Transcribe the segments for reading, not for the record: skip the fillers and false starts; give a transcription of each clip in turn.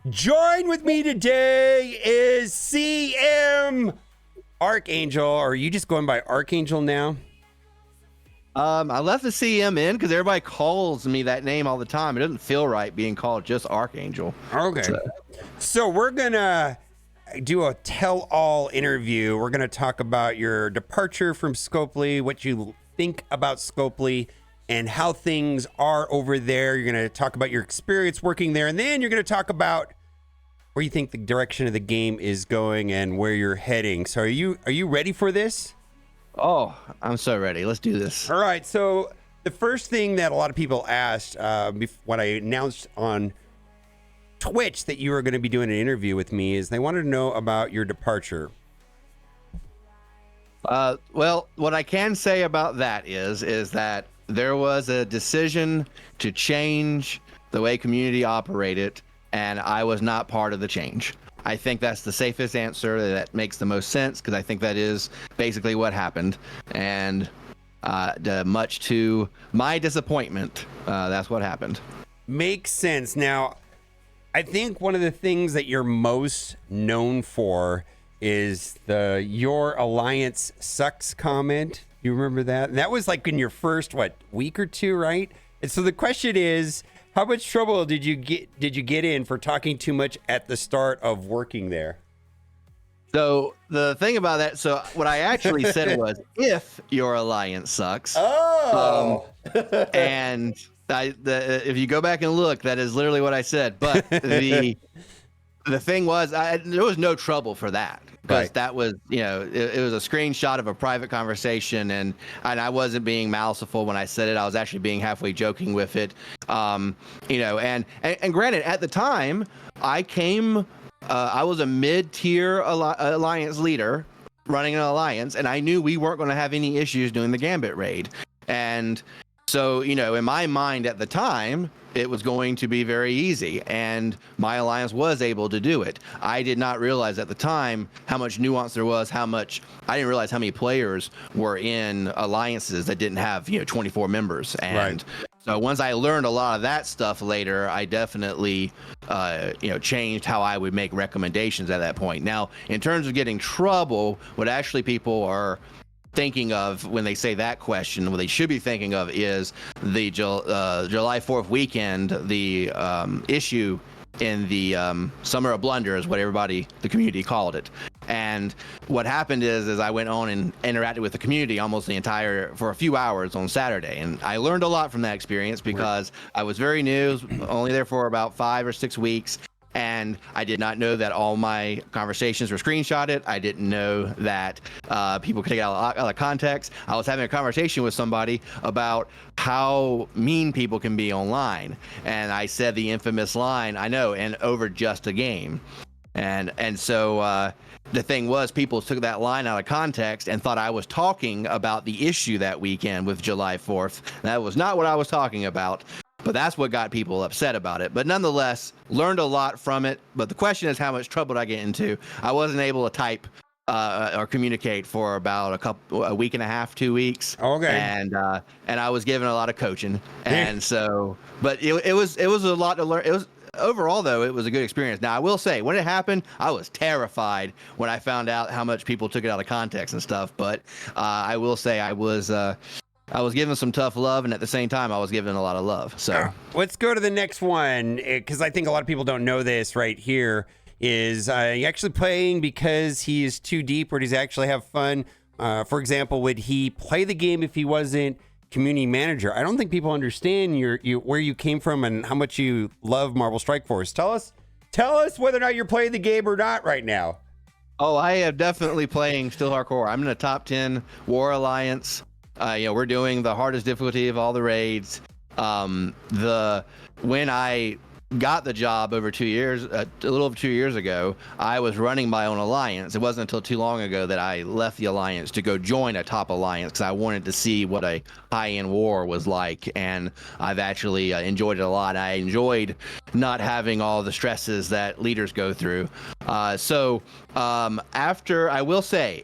Join with me today is CM Archangel. Or are you just going by Archangel now? I left the CM in because everybody calls me that name all the time. It doesn't feel right being called just Archangel. Okay. So we're going to do a tell-all interview. We're going to talk about your departure from Scopely, what you think about Scopely, and how things are over there. You're going to talk about your experience working there, and then you're going to talk about where you think the direction of the game is going and where you're heading. So are you ready for this? Oh, I'm so ready. Let's do this. All right. So the first thing that a lot of people asked when I announced on Twitch that you were going to be doing an interview with me is they wanted to know about your departure. Well, what I can say about that is that there was a decision to change the way community operated, and I was not part of the change. I think that's the safest answer. That makes the most sense because I think that is basically what happened. And much to my disappointment, that's what happened. Makes sense. Now, I think one of the things that you're most known for is the "Your Alliance Sucks" comment. You remember that? And that was like in your first, week or two, right? And so the question is, how much trouble did you get in for talking too much at the start of working there? So the thing about that, so what I actually said was, if your alliance sucks. Oh. And if you go back and look, that is literally what I said. But the thing was, there was no trouble for that. Because that was, it was a screenshot of a private conversation, and I wasn't being maliceful when I said it. I was actually being halfway joking with it. And granted, at the time, I was a mid-tier alliance leader running an alliance, and I knew we weren't going to have any issues doing the Gambit raid. And so, in my mind at the time, it was going to be very easy, and my alliance was able to do it. I did not realize at the time how much nuance there was, I didn't realize how many players were in alliances that didn't have, 24 members. And so once I learned a lot of that stuff later, I definitely, changed how I would make recommendations at that point. Now, in terms of getting trouble, what actually people are thinking of when they say that question, what they should be thinking of is the July 4th weekend, the issue in the Summer of Blunder is what the community called it. And what happened is I went on and interacted with the community for a few hours on Saturday. And I learned a lot from that experience because I was very new, only there for about 5 or 6 weeks. And I did not know that all my conversations were screenshotted. I didn't know that people could take it out of context. I was having a conversation with somebody about how mean people can be online. And I said the infamous line, I know, and over just a game. And so the thing was, people took that line out of context and thought I was talking about the issue that weekend with July 4th. That was not what I was talking about. But that's what got people upset about it. But nonetheless, learned a lot from it. But the question is, how much trouble did I get into? I wasn't able to type or communicate for about a week and a half, 2 weeks. Okay. And I was given a lot of coaching. And so, but it was a lot to learn. Overall, though, it was a good experience. Now, I will say, when it happened, I was terrified when I found out how much people took it out of context and stuff. But I will say I was given some tough love, and at the same time, I was given a lot of love. So let's go to the next one, because I think a lot of people don't know this right here. Is he actually playing because he is too deep, or does he actually have fun? For example, would he play the game if he wasn't community manager? I don't think people understand where you came from and how much you love Marvel Strike Force. Tell us whether or not you're playing the game or not right now. Oh, I am definitely playing still hardcore. I'm in a top 10 War Alliance. We're doing the hardest difficulty of all the raids. When I got the job over 2 years, a little over 2 years ago, I was running my own alliance. It wasn't until too long ago that I left the alliance to go join a top alliance because I wanted to see what a high-end war was like, and I've actually enjoyed it a lot. I enjoyed not having all the stresses that leaders go through. After, I will say,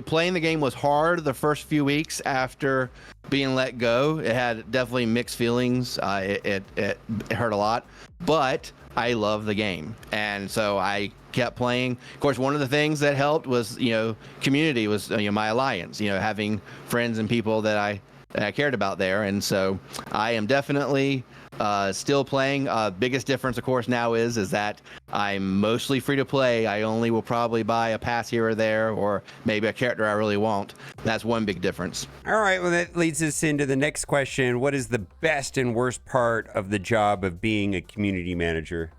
playing the game was hard the first few weeks after being let go. It had definitely mixed feelings. It hurt a lot. But I love the game. And so I kept playing. Of course, one of the things that helped was, community was, my alliance, having friends and people that I cared about there. And so I am definitely still playing. Biggest difference, of course, now is that I'm mostly free to play. I only will probably buy a pass here or there, or maybe a character I really want. That's one big difference. All right, well, that leads us into the next question. What is the best and worst part of the job of being a community manager?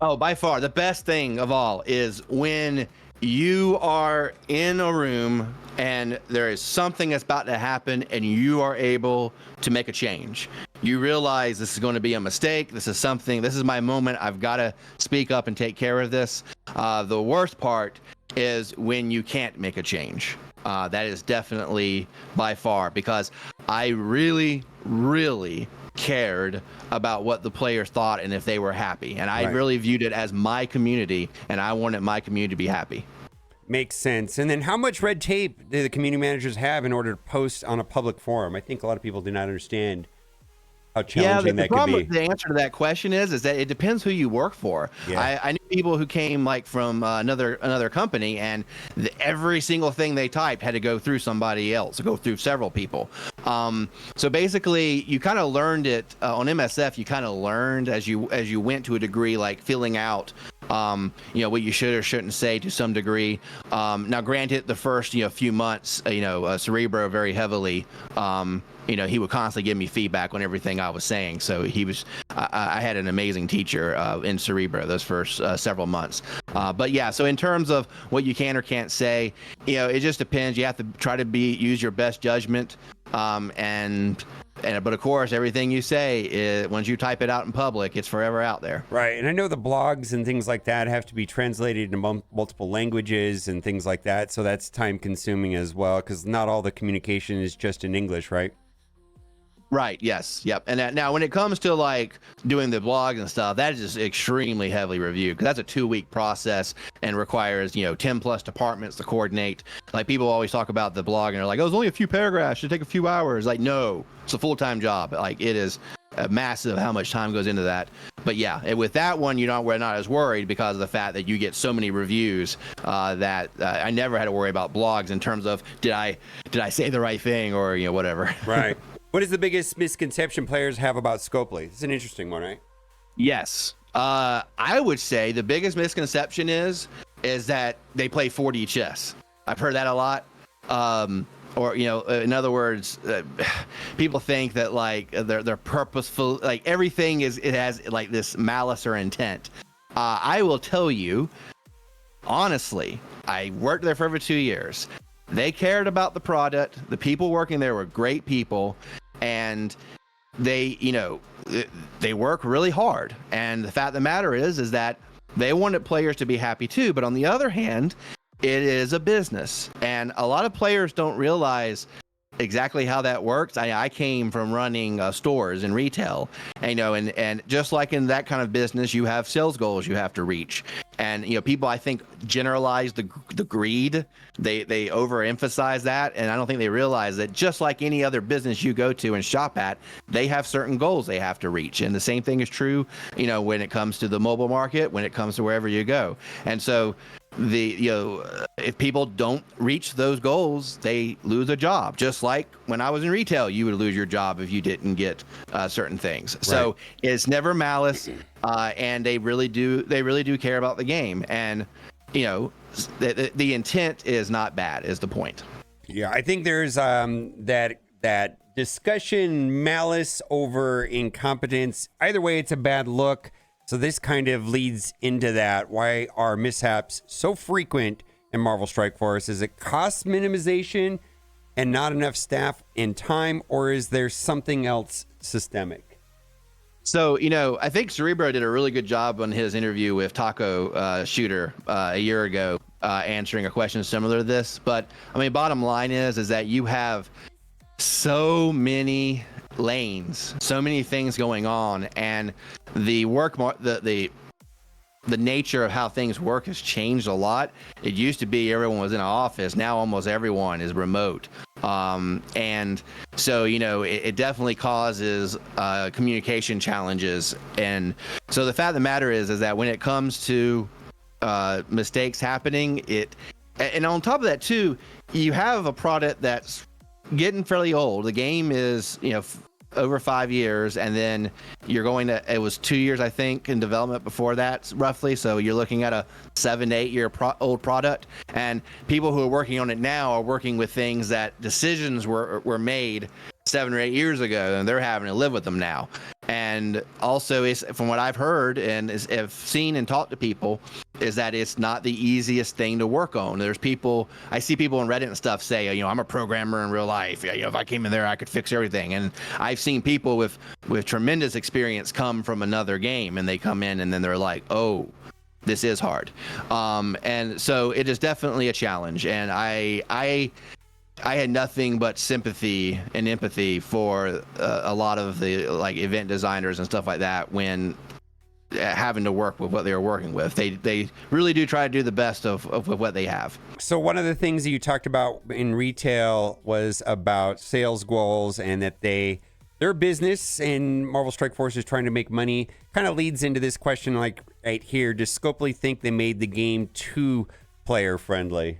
Oh, by far, the best thing of all is when you are in a room and there is something that's about to happen and you are able to make a change. You realize this is going to be a mistake. This is my moment. I've got to speak up and take care of this. The worst part is when you can't make a change. That is definitely by far, because I really, really cared about what the players thought and if they were happy. And I really viewed it as my community, and I wanted my community to be happy. Makes sense. And then how much red tape do the community managers have in order to post on a public forum? I think a lot of people do not understand how challenging that could be. The answer to that question is that it depends who you work for. Yeah. I knew people who came like from another company, and every single thing they typed had to go through somebody else, go through several people. So basically, you kind of learned it on MSF. You kind of learned as you went to a degree, like filling out what you should or shouldn't say to some degree. Now, granted, the first few months, Cerebro very heavily. He would constantly give me feedback on everything I was saying. So I had an amazing teacher in Cerebro those first several months. But yeah, so in terms of what you can or can't say, it just depends. You have to try to use your best judgment. But of course, everything you say, once you type it out in public, it's forever out there. Right. And I know the blogs and things like that have to be translated into multiple languages and things like that. So that's time consuming as well, because not all the communication is just in English, right? Right. Yes. Yep. And now when it comes to like doing the blogs and stuff, that is just extremely heavily reviewed, because that's a 2-week process and requires, 10 plus departments to coordinate. Like, people always talk about the blog and they're like, oh, it's only a few paragraphs, should take a few hours. Like, no, it's a full-time job. Like, it is massive how much time goes into that. But yeah, with that one, we're not as worried because of the fact that you get so many reviews that I never had to worry about blogs in terms of did I say the right thing or whatever. Right. What is the biggest misconception players have about Scopely? It's an interesting one, right? Yes. I would say the biggest misconception is that they play 4D chess. I've heard that a lot. Or, in other words, people think that like they're purposeful, like everything it has like this malice or intent. I will tell you, honestly, I worked there for over 2 years. They cared about the product. The people working there were great people. And they work really hard. And the fact of the matter is that they wanted players to be happy too. But on the other hand, it is a business. And a lot of players don't realize exactly how that works. I came from running stores in retail, and just like in that kind of business, you have sales goals you have to reach. And people, I think, generalize the greed. They overemphasize that, and I don't think they realize that just like any other business you go to and shop at, they have certain goals they have to reach. And the same thing is true, when it comes to the mobile market, when it comes to wherever you go. And so if people don't reach those goals, they lose a job. Just like when I was in retail, you would lose your job if you didn't get certain things. Right. So it's never malice, and they really do care about the game. And the intent is not bad, is the point. Yeah, I think there's that discussion, malice over incompetence. Either way, it's a bad look. So this kind of leads into that. Why are mishaps so frequent in Marvel Strike Force? Is it cost minimization and not enough staff and time, or is there something else systemic? So, I think Cerebro did a really good job on his interview with Taco Shooter a year ago, answering a question similar to this. But bottom line is that you have so many lanes, so many things going on, and the nature of how things work has changed a lot. It used to be everyone was in an office. Now almost everyone is remote. And so, it definitely causes communication challenges. And so the fact of the matter is that when it comes to mistakes happening, and on top of that too, you have a product that's getting fairly old. The game is, over 5 years, and then it was 2 years, I think, in development before that, roughly. So you're looking at a 7 to 8 year old product, and people who are working on it now are working with things that decisions were made 7 or 8 years ago, and they're having to live with them now. And also, from what I've heard and have seen and talked to people, is that it's not the easiest thing to work on. I see people on Reddit and stuff say, I'm a programmer in real life. If I came in there, I could fix everything. And I've seen people with tremendous experience come from another game, and they come in and then they're like, oh, this is hard. And so it is definitely a challenge. And I had nothing but sympathy and empathy for a lot of the event designers and stuff like that when having to work with what they were working with. They really do try to do the best of what they have. So one of the things that you talked about in retail was about sales goals, and that their business and Marvel Strike Force is trying to make money. Kind of leads into this question right here. Does Scopely think they made the game too player friendly?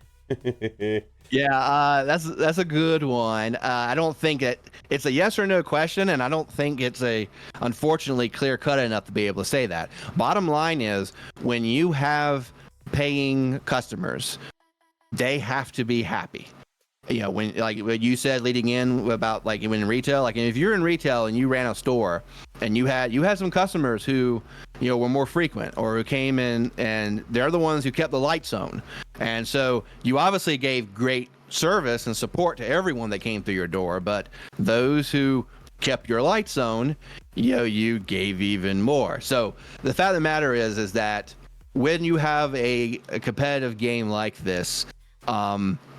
Yeah, that's a good one. I don't think it's a yes or no question, and I don't think it's unfortunately clear cut enough to be able to say that. Bottom line is, when you have paying customers, they have to be happy. When what you said leading in about when in retail, if you're in retail and you ran a store and you had some customers who were more frequent, or who came in and they're the ones who kept the lights on, and so you obviously gave great service and support to everyone that came through your door, but those who kept your lights on, you gave even more. So the fact of the matter is that when you have a competitive game like this,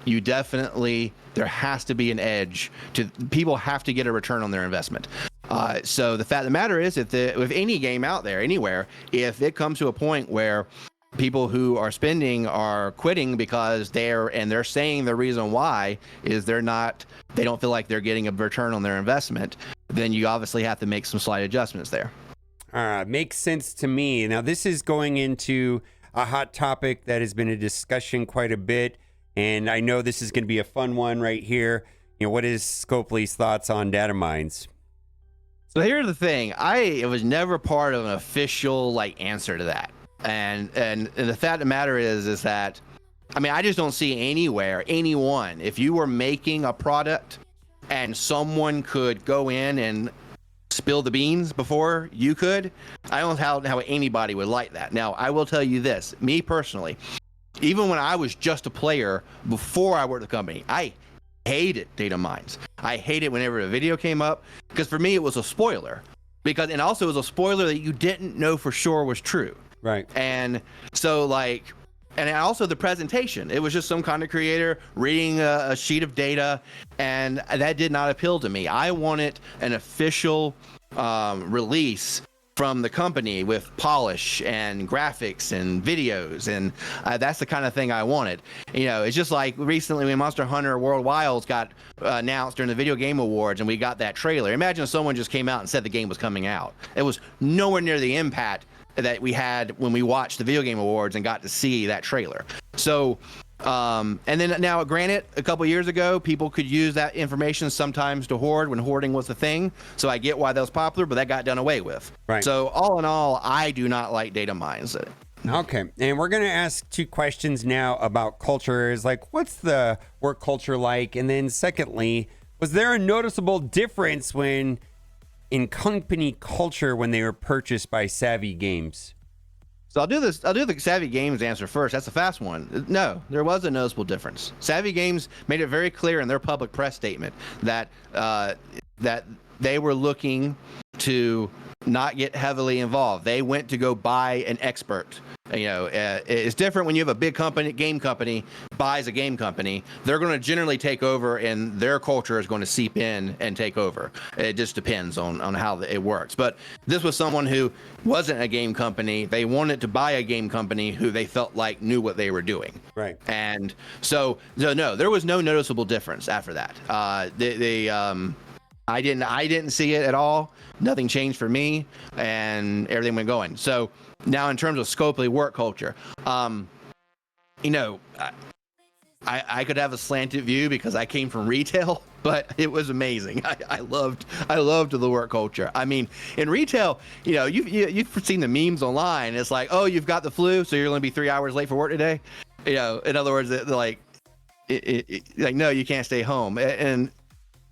you definitely, there has to be an edge people have to get a return on their investment. So the fact of the matter is, with any game out there, anywhere, if it comes to a point where people who are spending are quitting because they're saying the reason why is they don't feel like they're getting a return on their investment, then you obviously have to make some slight adjustments there. Makes sense to me. Now, this is going into a hot topic that has been a discussion quite a bit, and I know this is going to be a fun one right here. What is Scopely's thoughts on data mines? So here's the thing. I was never part of an official answer to that. And the fact of the matter is that, I just don't see anyone, if you were making a product and someone could go in and spill the beans before you could, I don't know how anybody would like that. Now, I will tell you this, me personally, even when I was just a player before I worked at the company, I hated data mines. I hated whenever a video came up, because for me it was a spoiler, and also it was a spoiler that you didn't know for sure was true. Right. And so and also the presentation, it was just some kind of creator reading a sheet of data, and that did not appeal to me. I wanted an official release from the company with polish and graphics and videos, and that's the kind of thing I wanted. It's just like recently when Monster Hunter World Wilds got announced during the Video Game Awards, and we got that trailer. Imagine if someone just came out and said the game was coming out. It was nowhere near the impact that we had when we watched the Video Game Awards and got to see that trailer. So and then now, granted, a couple years ago, people could use that information sometimes to hoard when hoarding was a thing. So I get why that was popular, but that got done away with. Right. So all in all, I do not like data mines. Okay. And we're going to ask 2 questions now about culture. What's the work culture like? And then secondly, was there a noticeable difference in company culture when they were purchased by Savvy Games? So I'll do the Savvy Games answer first. That's a fast one. No, there was a noticeable difference. Savvy Games made it very clear in their public press statement that they were looking to not get heavily involved. They went to go buy an expert. It's different when you have a big game company buys a game company. They're going to generally take over, and their culture is going to seep in and take over. It just depends on how it works. But this was someone who wasn't a game company. They wanted to buy a game company who they felt like knew what they were doing. Right. And so no, there was no noticeable difference after that. I didn't see it at all. Nothing changed for me, and everything went going. So now, in terms of Scopely work culture, I could have a slanted view because I came from retail, but it was amazing. I loved the work culture. I mean, in retail, you've seen the memes online. It's like, oh, you've got the flu, so you're going to be 3 hours late for work today. In other words, they're like, no, you can't stay home, and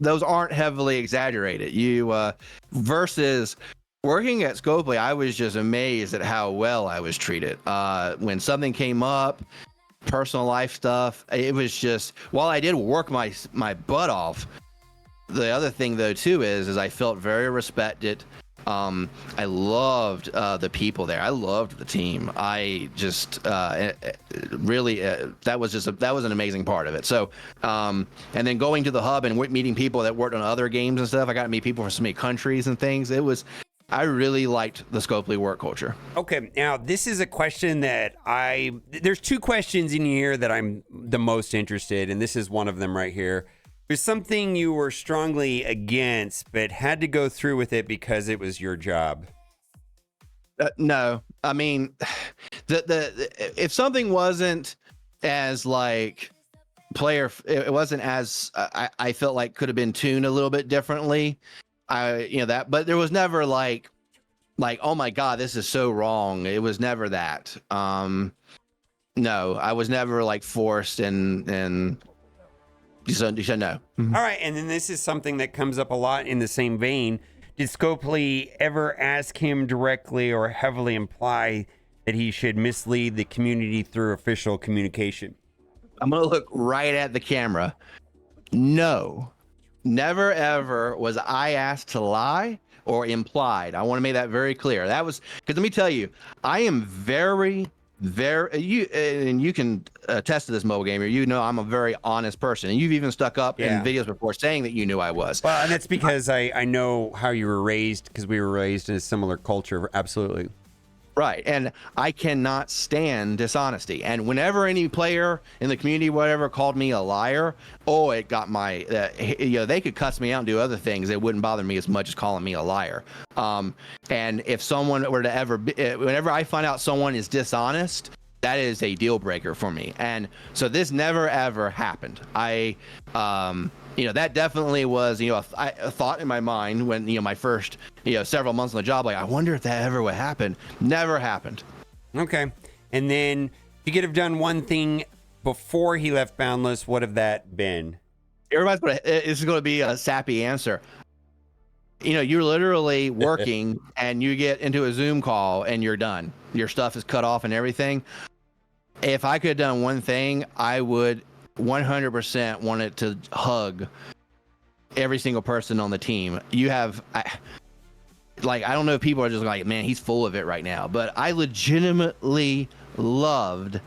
those aren't heavily exaggerated. Versus working at Scopely, I was just amazed at how well I was treated. When something came up, personal life stuff, it was just, while I did work my butt off, the other thing though too is I felt very respected. I loved the people there. I loved the team. I just really that was an amazing part of it. So and then going to the hub and meeting people that worked on other games and stuff. I got to meet people from so many countries and things. I really liked the Scopely work culture. Okay, now this is a question that there's two questions in here that I'm the most interested in. This is one of them right here. There's something you were strongly against, but had to go through with it because it was your job. No, I mean, if something wasn't as like it wasn't as I felt like could have been tuned a little bit differently. But there was never like, oh my God, this is so wrong. It was never that. No, I was never like forced and. You said no. Mm-hmm. All right, and then this is something that comes up a lot in the same vein. Did Scopely ever ask him directly or heavily imply that he should mislead the community through official communication? I'm going to look right at the camera. No, never ever was I asked to lie or implied. I want to make that very clear. That was, because let me tell you, I am very you can attest to this, mobile gamer. I'm a very honest person, and you've even stuck up in videos before saying that you knew I was. Well, and that's because I know how you were raised, because we were raised in a similar culture. Absolutely. Right. And I cannot stand dishonesty. And whenever any player in the community, whatever, called me a liar, it got my, they could cuss me out and do other things. It wouldn't bother me as much as calling me a liar. And if someone were to whenever I find out someone is dishonest, that is a deal breaker for me. And so this never, ever happened. That definitely was, a thought in my mind when, my first, several months on the job, like, I wonder if that ever would happen. Never happened. Okay. And then if you could have done one thing before he left Boundless, what have that been? This is going to be a sappy answer. You're literally working and you get into a Zoom call and you're done. Your stuff is cut off and everything. If I could have done one thing, I would 100% wanted to hug every single person on the team. I don't know if people are just like, man, he's full of it right now, but I legitimately loved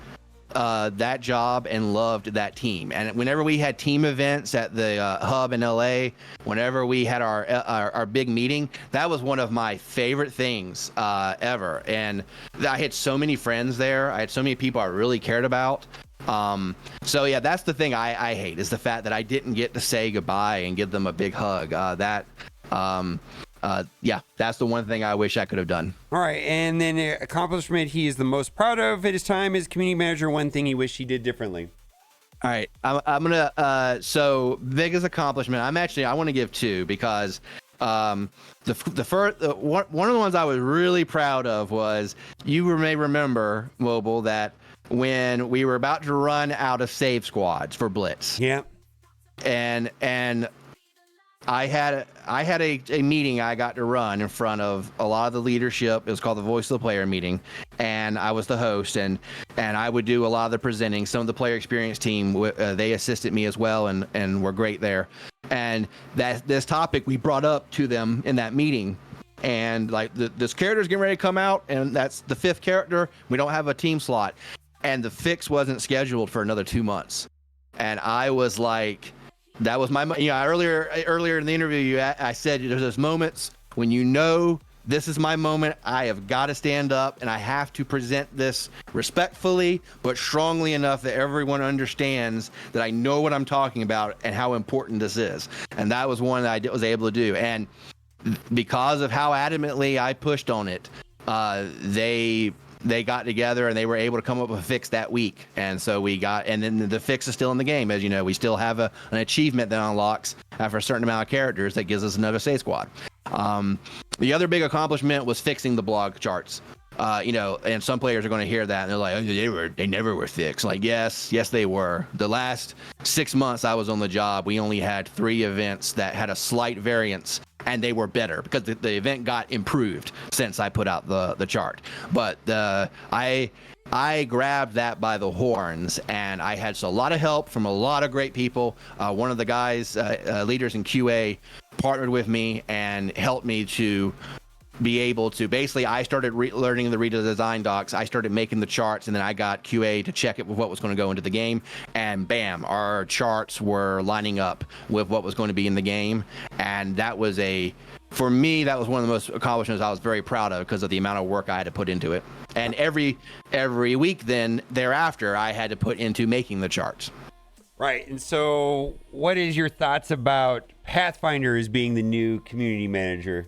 that job and loved that team. And whenever we had team events at the hub in LA, whenever we had our big meeting, that was one of my favorite things ever. And I had so many friends there. I had so many people I really cared about. So yeah, that's the thing I hate, is the fact that I didn't get to say goodbye and give them a big hug. That's the one thing I wish I could have done. All right. And then accomplishment he is the most proud of at his time as community manager, one thing he wished he did differently. All right. I'm gonna so biggest accomplishment, I want to give two, because the first one of the ones I was really proud of was, you may remember, Mobile, that when we were about to run out of save squads for Blitz. Yeah. And I had a meeting I got to run in front of a lot of the leadership. It was called the Voice of the Player meeting, and I was the host, and I would do a lot of the presenting. Some of the player experience team, they assisted me as well, and were great there. And this topic we brought up to them in that meeting, and like this character's getting ready to come out, and that's the 5th character. We don't have a team slot, and the fix wasn't scheduled for another 2 months. And I was like, that was my, earlier in the interview, I said there's those moments when this is my moment. I have got to stand up and I have to present this respectfully, but strongly enough that everyone understands that I know what I'm talking about and how important this is. And that was one that I was able to do. And because of how adamantly I pushed on it, they got together and they were able to come up with a fix that week. And so and then the fix is still in the game. As you know, we still have an achievement that unlocks after a certain amount of characters that gives us another save squad. The other big accomplishment was fixing the blog charts. And some players are going to hear that and they're like, oh, they never were fixed. Like, yes, they were. The last 6 months I was on the job, we only had 3 events that had a slight variance, and they were better because the event got improved since I put out the chart. But I grabbed that by the horns, and I had a lot of help from a lot of great people. One of the guys, leaders in QA, partnered with me and helped me to be able to, basically, I started learning the redesign docs. I started making the charts, and then I got QA to check it with what was going to go into the game. And bam, our charts were lining up with what was going to be in the game. And that was for me, that was one of the most accomplishments I was very proud of because of the amount of work I had to put into it. And every week then thereafter, I had to put into making the charts. Right. And so what is your thoughts about Pathfinder as being the new community manager?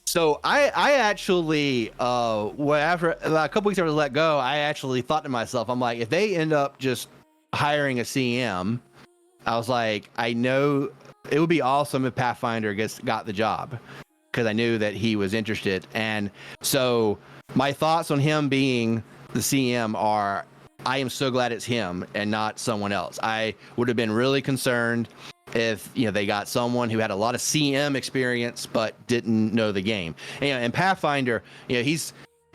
So I actually, after a couple weeks after I was let go, I actually thought to myself, I'm like, if they end up just hiring a CM, I was like, I know it would be awesome if Pathfinder got the job, because I knew that he was interested. And so my thoughts on him being the CM are, I am so glad it's him and not someone else. I would have been really concerned if they got someone who had a lot of CM experience but didn't know the game. And Pathfinder, he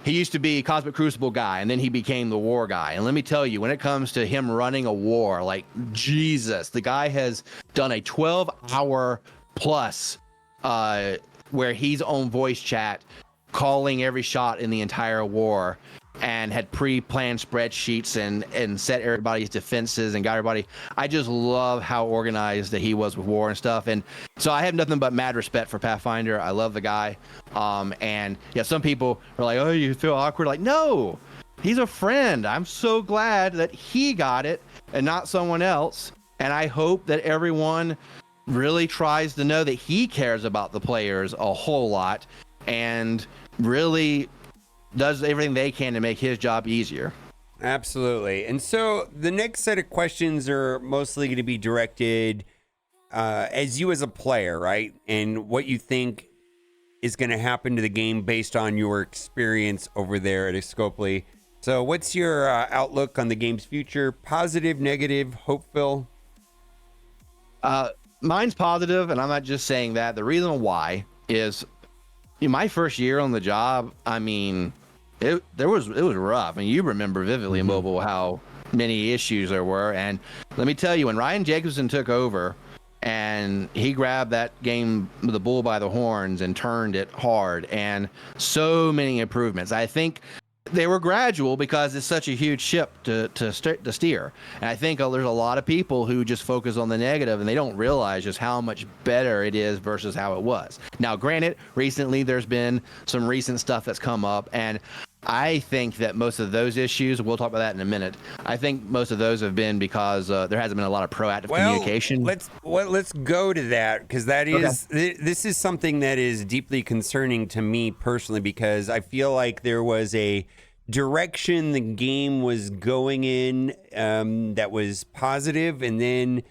used to be Cosmic Crucible guy, and then he became the war guy. And let me tell you, when it comes to him running a war, like, Jesus, the guy has done a 12-hour plus where he's on voice chat calling every shot in the entire war, and had pre-planned spreadsheets and set everybody's defenses and got everybody. I just love how organized that he was with war and stuff. And so I have nothing but mad respect for Pathfinder. I love the guy. And yeah, some people are like, oh, you feel awkward. Like, no, he's a friend. I'm so glad that he got it and not someone else. And I hope that everyone really tries to know that he cares about the players a whole lot and really does everything they can to make his job easier. Absolutely. And so the next set of questions are mostly going to be directed as you as a player, right? And what you think is going to happen to the game based on your experience over there at Scopely. So what's your outlook on the game's future? Positive, negative, hopeful? Mine's positive, and I'm not just saying that. The reason why is my first year on the job, I mean, it was rough. I mean, you remember vividly in mobile how many issues there were. And let me tell you, when Ryan Jacobson took over and he grabbed that game, the bull by the horns, and turned it hard, and so many improvements. I think they were gradual because it's such a huge ship to steer. And I think there's a lot of people who just focus on the negative and they don't realize just how much better it is versus how it was. Now, granted, recently there's been some recent stuff that's come up, and I think that most of those issues, we'll talk about that in a minute, I think most of those have been because there hasn't been a lot of proactive communication. Let's go to that, because that is this is something that is deeply concerning to me personally, because I feel like there was a direction the game was going in that was positive, and then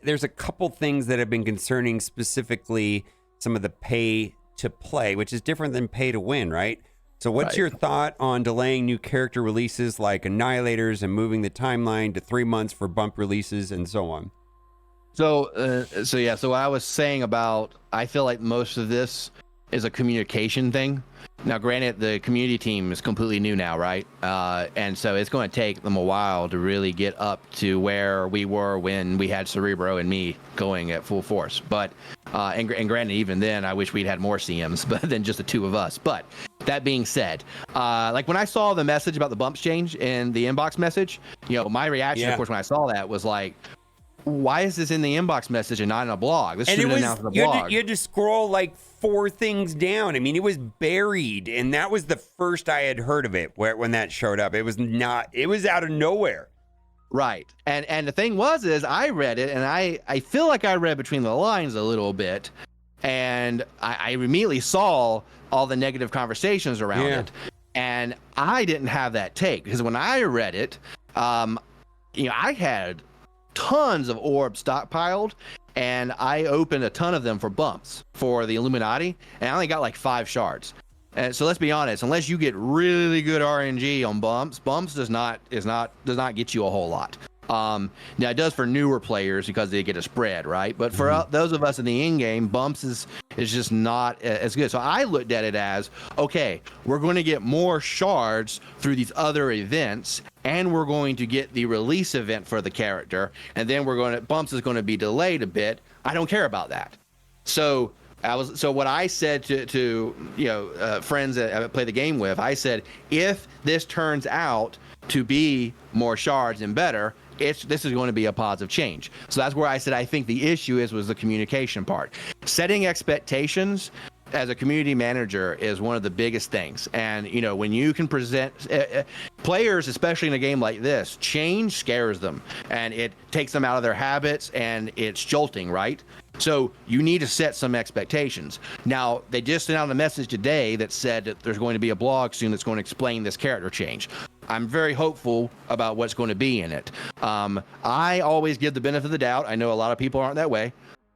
there's a couple things that have been concerning, specifically some of the pay to play, which is different than pay to win, right? So what's your thought on delaying new character releases like Annihilators and moving the timeline to 3 months for bump releases and so on? So what I was saying about, I feel like most of this is a communication thing. Now, granted, the community team is completely new now, right? And so it's going to take them a while to really get up to where we were when we had Cerebro and me going at full force. But And granted, even then, I wish we'd had more CMs, but than just the two of us. But that being said, like when I saw the message about the bumps change in the inbox message, my reaction, of course, when I saw that was like, why is this in the inbox message and not in a blog? This should have been announced in the blog. You had to scroll like 4 things down. I mean, it was buried, and that was the first I had heard of it when that showed up. It was out of nowhere. Right. And the thing is I read it, and I feel like I read between the lines a little bit, and I immediately saw all the negative conversations around it. And I didn't have that take, because when I read it, I had tons of orbs stockpiled, and I opened a ton of them for bumps for the Illuminati, and I only got like 5 shards. And so let's be honest, unless you get really good RNG on bumps does not get you a whole lot. Now it does for newer players because they get a spread, right? But for those of us in the in game, bumps is just not as good. So I looked at it as, okay, we're going to get more shards through these other events, and we're going to get the release event for the character, and then bumps is going to be delayed a bit. I don't care about that. So what I said to friends that I play the game with, I said, if this turns out to be more shards and better, this is going to be a positive change. So that's where I said I think the issue was the communication part. Setting expectations as a community manager is one of the biggest things. And when you can present players, especially in a game like this, change scares them, and it takes them out of their habits, and it's jolting, right? So you need to set some expectations. Now, they just sent out a message today that said that there's going to be a blog soon that's going to explain this character change. I'm very hopeful about what's going to be in it. I always give the benefit of the doubt. I know a lot of people aren't that way.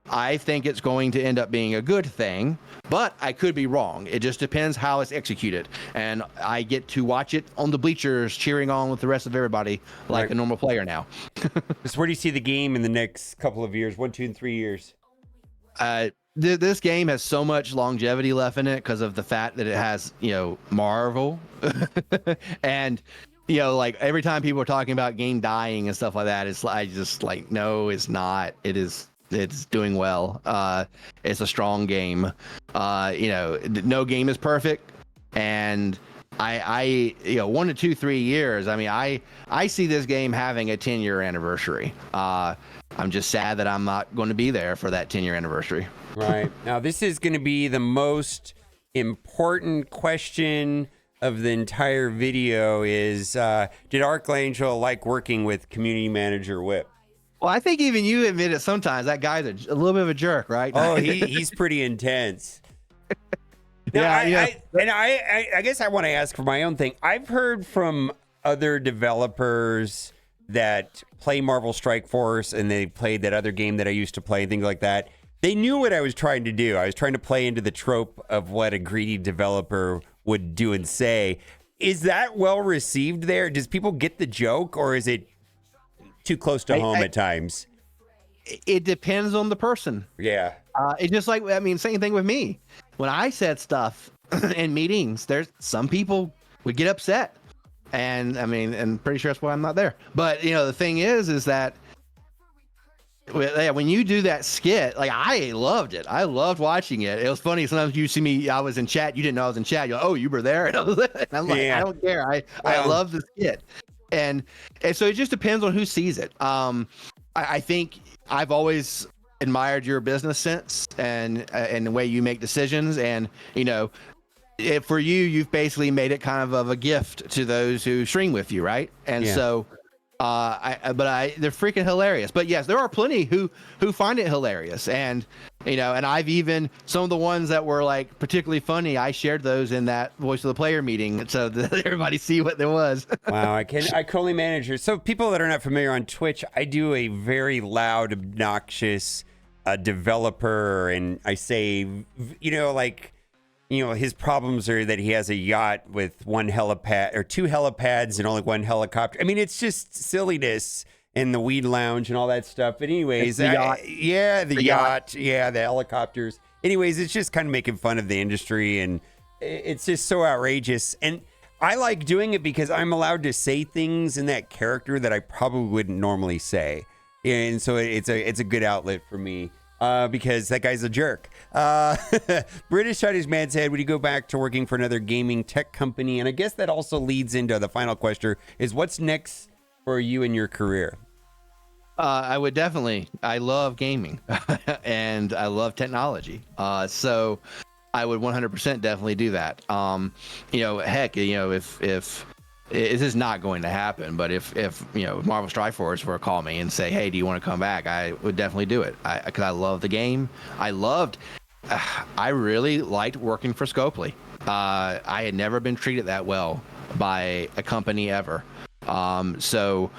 I think it's going to end up being a good thing, but I could be wrong. It just depends how it's executed. And I get to watch it on the bleachers cheering on with the rest of everybody like a normal player now. So where do you see the game in the next couple of years, 1, 2, and 3 years? This game has so much longevity left in it because of the fact that it has, Marvel. And, like every time people are talking about game dying and stuff like that, I just like, no, it's not. It's doing well. It's a strong game. No game is perfect. And I 1 to 2, 3 years. I mean, I see this game having a 10-year anniversary. I'm just sad that I'm not going to be there for that 10-year anniversary. Right. Now, this is going to be the most important question of the entire video is, did Archangel like working with community manager Whip? Well, I think even you admit it sometimes. That guy's a little bit of a jerk, right? Oh, he's pretty intense. Now, I guess I want to ask for my own thing. I've heard from other developers that play Marvel Strike Force and they played that other game that I used to play, things like that. They knew what I was trying to do. I was trying to play into the trope of what a greedy developer would do and say. Is that well received there? Does people get the joke, or is it too close to home at times? It depends on the person. Yeah. It's just like, same thing with me. When I said stuff in meetings, there's some people would get upset. And and pretty sure that's why I'm not there. But the thing is that when you do that skit, like I loved it. I loved watching it. It was funny. Sometimes you see me, I was in chat. You didn't know I was in chat. You're like, oh, you were there. And I'm like, I don't care. I love the skit. And so it just depends on who sees it. I think I've always admired your business sense and the way you make decisions. And, for you, you've basically made it kind of a gift to those who stream with you, right? And so, they're freaking hilarious. But yes, there are plenty who find it hilarious, and and I've even some of the ones that were like particularly funny. I shared those in that Voice of the Player meeting, so that everybody see what there was. Wow, I can only manage it. So people that are not familiar on Twitch, I do a very loud, obnoxious developer, and I say, his problems are that he has a yacht with 1 helipad or 2 helipads and only 1 helicopter. I mean, it's just silliness and the weed lounge and all that stuff. But anyways, the yacht. The yacht. Yeah, the helicopters. Anyways, it's just kind of making fun of the industry, and it's just so outrageous. And I like doing it because I'm allowed to say things in that character that I probably wouldn't normally say. And so it's a good outlet for me. because that guy's a jerk. British Chinese man said, would you go back to working for another gaming tech company? And I guess that also leads into the final question is what's next for you in your career? I would definitely. I love gaming and I love technology. So I would 100% definitely do that. Heck, if this is not going to happen, but if Marvel Strike Force were to call me and say, hey, do you want to come back? I would definitely do it. Because I love the game. I really liked working for Scopely. I had never been treated that well by a company ever. So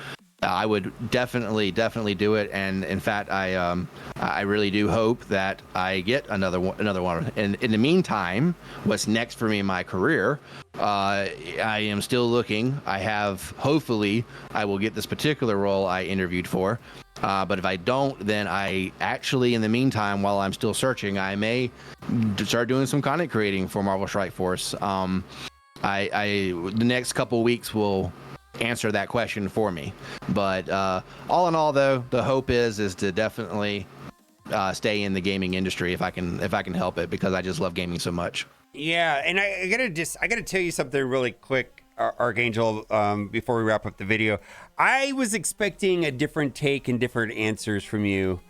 I would definitely do it, and in fact, I really do hope that I get another one. And in the meantime, what's next for me in my career? I am still looking. Hopefully, I will get this particular role I interviewed for. But if I don't, then I actually, in the meantime, while I'm still searching, I may start doing some content creating for Marvel Strike Force. The next couple weeks will answer that question for me, but all in all, though, the hope is to definitely stay in the gaming industry if I can help it, because I just love gaming so much. Yeah, and I gotta tell you something really quick, Archangel, before we wrap up the video. I was expecting a different take and different answers from you,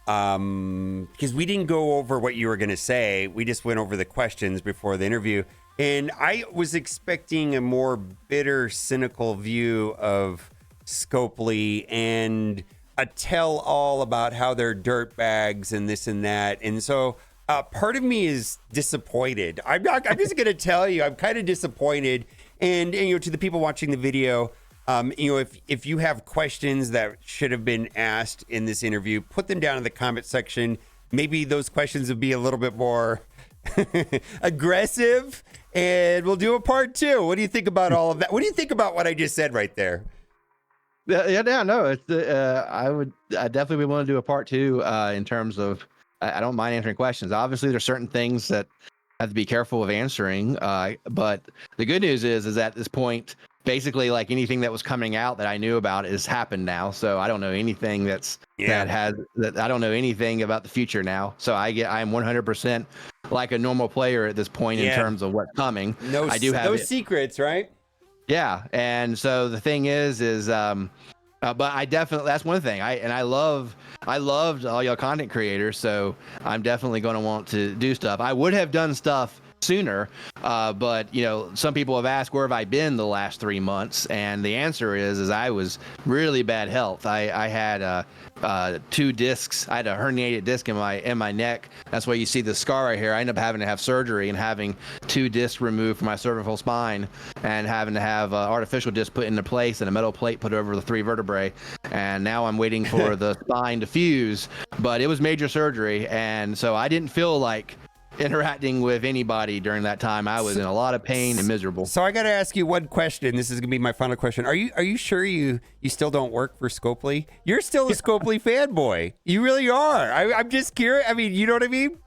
because we didn't go over what you were gonna say. We just went over the questions before the interview. And I was expecting a more bitter, cynical view of Scopely and a tell-all about how they're dirtbags and this and that. And so part of me is disappointed. I'm just going to tell you, I'm kind of disappointed. And to the people watching the video, if you have questions that should have been asked in this interview, put them down in the comment section. Maybe those questions would be a little bit more aggressive, and we'll do a part 2. What do you think about all of that? What do you think about what I just said right there? No, it's I definitely want to do a part 2 in terms of I don't mind answering questions. Obviously, there's certain things that I have to be careful of answering, but the good news is at this point, basically, like anything that was coming out that I knew about has happened now. So I don't know anything that I don't know anything about the future now. So I'm 100% like a normal player at this point in terms of what's coming. I do have those secrets, right? Yeah. And so the thing is but I definitely, that's one thing I loved all y'all content creators. So I'm definitely going to want to do stuff. I would have done stuff sooner, but some people have asked, where have I been the last 3 months? And the answer is I was really bad health. I had 2 discs. I had a herniated disc in my neck. That's why you see the scar right here. I ended up having to have surgery and having 2 discs removed from my cervical spine, and having to have artificial disc put into place and a metal plate put over the 3 vertebrae. And now I'm waiting for the spine to fuse, but it was major surgery, and so I didn't feel like interacting with anybody during that time. I was in a lot of pain and miserable. So I got to ask you one question. This is gonna be my final question. Are you sure you still don't work for Scopely? You're still a Scopely fanboy. You really are. I'm just curious. I mean, you know what I mean?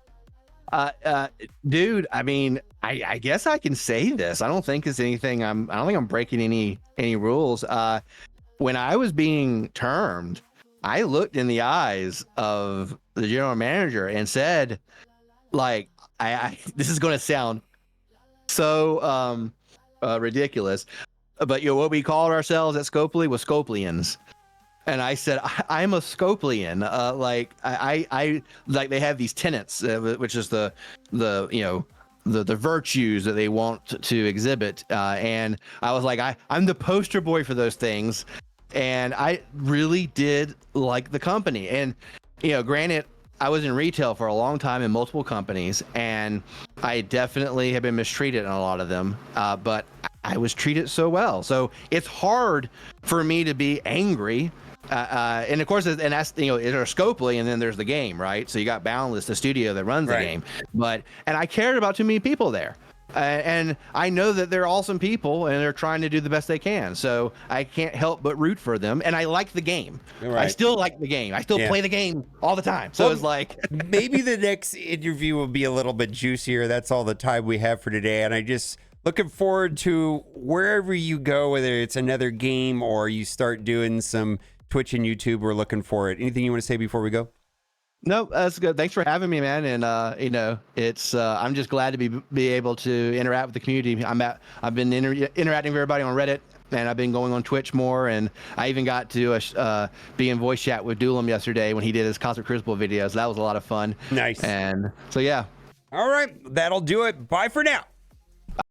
Dude, I mean, I guess I can say this. I don't think it's anything. I don't think I'm breaking any rules. When I was being termed, I looked in the eyes of the general manager and said, like, this is going to sound so ridiculous, but what we called ourselves at Scopely was Scopelians. And I said, I'm a Scopelian. I like, they have these tenets, which is the virtues that they want to exhibit. And I was like, I'm the poster boy for those things. And I really did like the company. And, granted, I was in retail for a long time in multiple companies, and I definitely have been mistreated in a lot of them, but I was treated so well. So it's hard for me to be angry. And of course, and that's, there's Scopely, and then there's the game, right? So you got Boundless, the studio that runs the game. And I cared about too many people there. And I know that they're awesome people, and they're trying to do the best they can. So I can't help but root for them. And I like the game. Right. I still like the game. I still play the game all the time. So it's like maybe the next interview will be a little bit juicier. That's all the time we have for today. And I just looking forward to wherever you go, whether it's another game or you start doing some Twitch and YouTube. We're looking for it. Anything you want to say before we go? No, that's good. Thanks for having me, man. And you know, it's I'm just glad to be able to interact with the community. I've been interacting with everybody on Reddit, and I've been going on Twitch more. And I even got to be in voice chat with Doolum yesterday when he did his Cosmic Crucible videos. That was a lot of fun. Nice. And so yeah. All right, that'll do it. Bye for now.